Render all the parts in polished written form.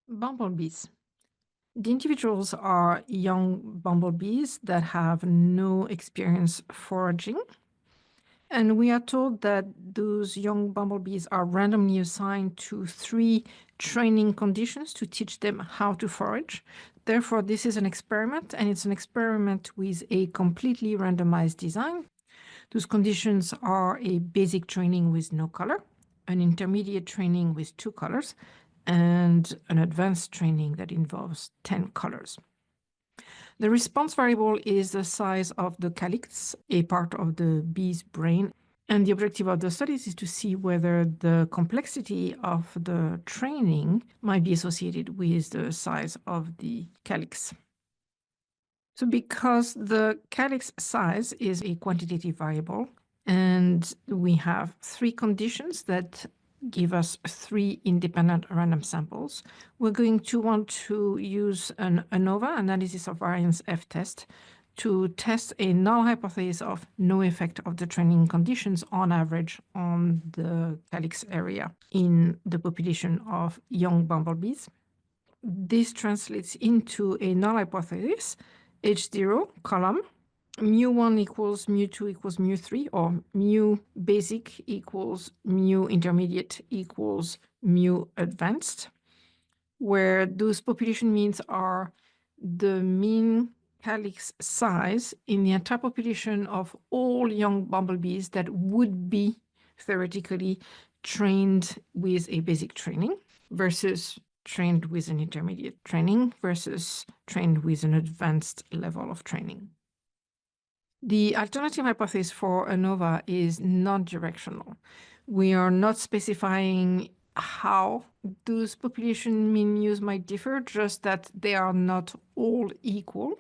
Bumblebees. The individuals are young bumblebees that have no experience foraging. And we are told that those young bumblebees are randomly assigned to 3 training conditions to teach them how to forage. Therefore, this is an experiment, and it's an experiment with a completely randomized design. Those conditions are a basic training with no color, an intermediate training with 2 colors, and an advanced training that involves 10 colors. The response variable is the size of the calyx, a part of the bee's brain. And the objective of the studies is to see whether the complexity of the training might be associated with the size of the calyx. So because the calyx size is a quantitative variable, and we have 3 conditions that give us 3 independent random samples, we're going to want to use an ANOVA, analysis of variance F-test, to test a null hypothesis of no effect of the training conditions on average on the calyx area in the population of young bumblebees. This translates into a null hypothesis, H0 column, mu1 equals mu2 equals mu3, or mu basic equals mu intermediate equals mu advanced, where those population means are the mean calyx size in the entire population of all young bumblebees that would be theoretically trained with a basic training versus trained with an intermediate training versus trained with an advanced level of training. The alternative hypothesis for ANOVA is non-directional. We are not specifying how those population mean mu's might differ, just that they are not all equal.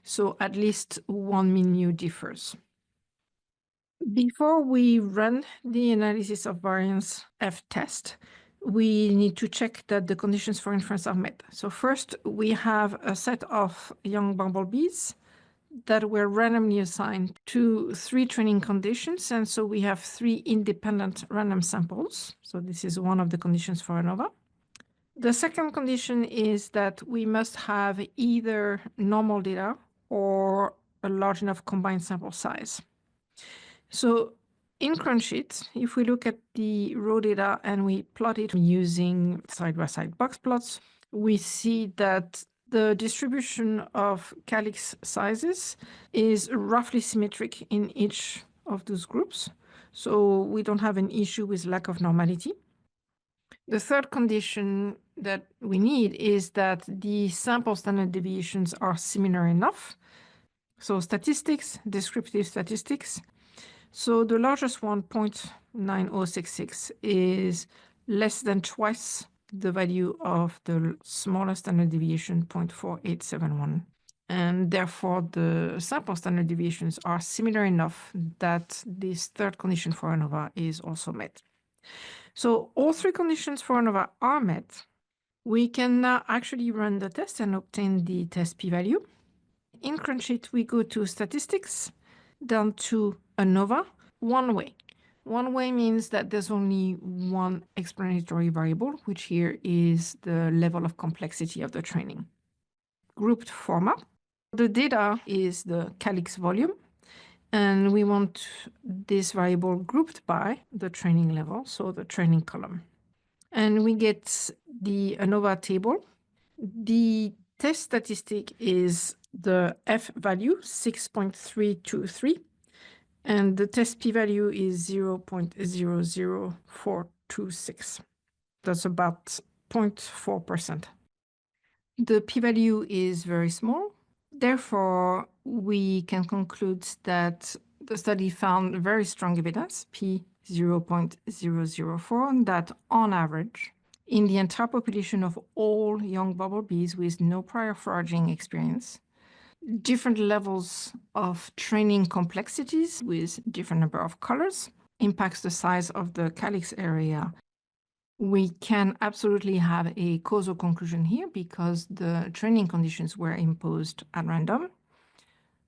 So at least one mean mu differs. Before we run the analysis of variance F-test, we need to check that the conditions for inference are met. So first, we have a set of young bumblebees that were randomly assigned to 3 training conditions. And so we have 3 independent random samples. So this is one of the conditions for ANOVA. The second condition is that we must have either normal data or a large enough combined sample size. So in Crunchit, if we look at the raw data and we plot it using side-by-side box plots, we see that the distribution of calyx sizes is roughly symmetric in each of those groups. So we don't have an issue with lack of normality. The third condition that we need is that the sample standard deviations are similar enough. So statistics, descriptive statistics. So the largest one, 0.9066, is less than twice the value of the smallest standard deviation, 0.4871. And therefore, the sample standard deviations are similar enough that this third condition for ANOVA is also met. So all 3 conditions for ANOVA are met. We can now actually run the test and obtain the test p-value. In Crunchit, we go to statistics, down to ANOVA, one way. One way means that there's only one explanatory variable, which here is the level of complexity of the training. Grouped format. The data is the calyx volume, and we want this variable grouped by the training level, so the training column. And we get the ANOVA table. The test statistic is the F value, 6.323, and the test p-value is 0.00426. That's about 0.4%. The p-value is very small. Therefore, we can conclude that the study found very strong evidence, p 0.004, that on average, in the entire population of all young bumblebees with no prior foraging experience, different levels of training complexities with different number of colors impacts the size of the calyx area. We can absolutely have a causal conclusion here because the training conditions were imposed at random.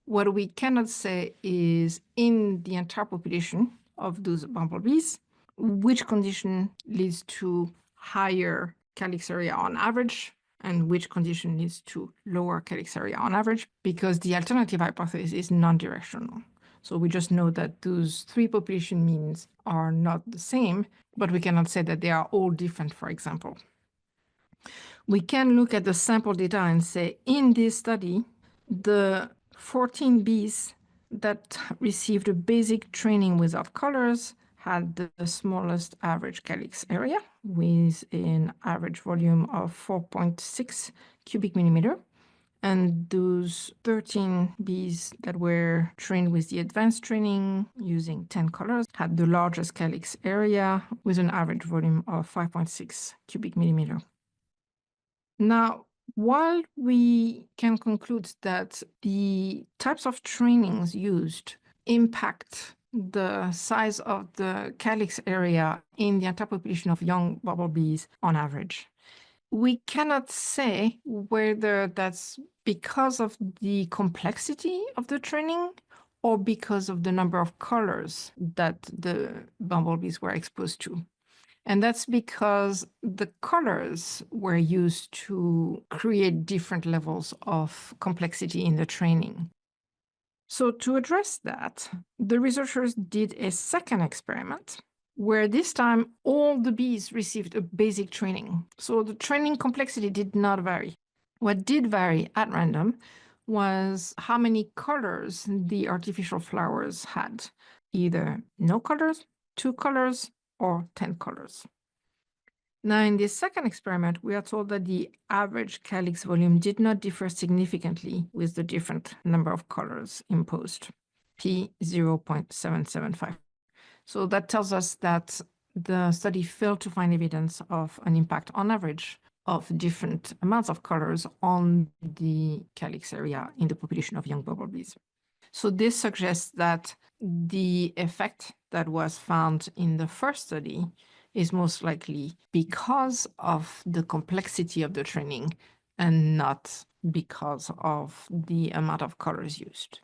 What we cannot say is in the entire population of those bumblebees, which condition leads to higher calyx area on average and which condition leads to lower calyx area on average, because the alternative hypothesis is non-directional. So we just know that those three population means are not the same, but we cannot say that they are all different, for example. We can look at the sample data and say, in this study, the 14 bees that received a basic training without colors had the smallest average calyx area with an average volume of 4.6 cubic millimeter. And those 13 bees that were trained with the advanced training using 10 colors had the largest calyx area with an average volume of 5.6 cubic millimeter. Now, while we can conclude that the types of trainings used impact the size of the calyx area in the entire population of young bumblebees on average, we cannot say whether that's because of the complexity of the training or because of the number of colors that the bumblebees were exposed to. And that's because the colors were used to create different levels of complexity in the training. So to address that, the researchers did a second experiment where this time all the bees received a basic training. So the training complexity did not vary. What did vary at random was how many colors the artificial flowers had, either no colors, 2 colors, or 10 colors. Now, in this second experiment, we are told that the average calyx volume did not differ significantly with the different number of colors imposed, p 0.775. So that tells us that the study failed to find evidence of an impact on average of different amounts of colors on the calyx area in the population of young bumblebees. So this suggests that the effect that was found in the first study is most likely because of the complexity of the training and not because of the amount of colors used.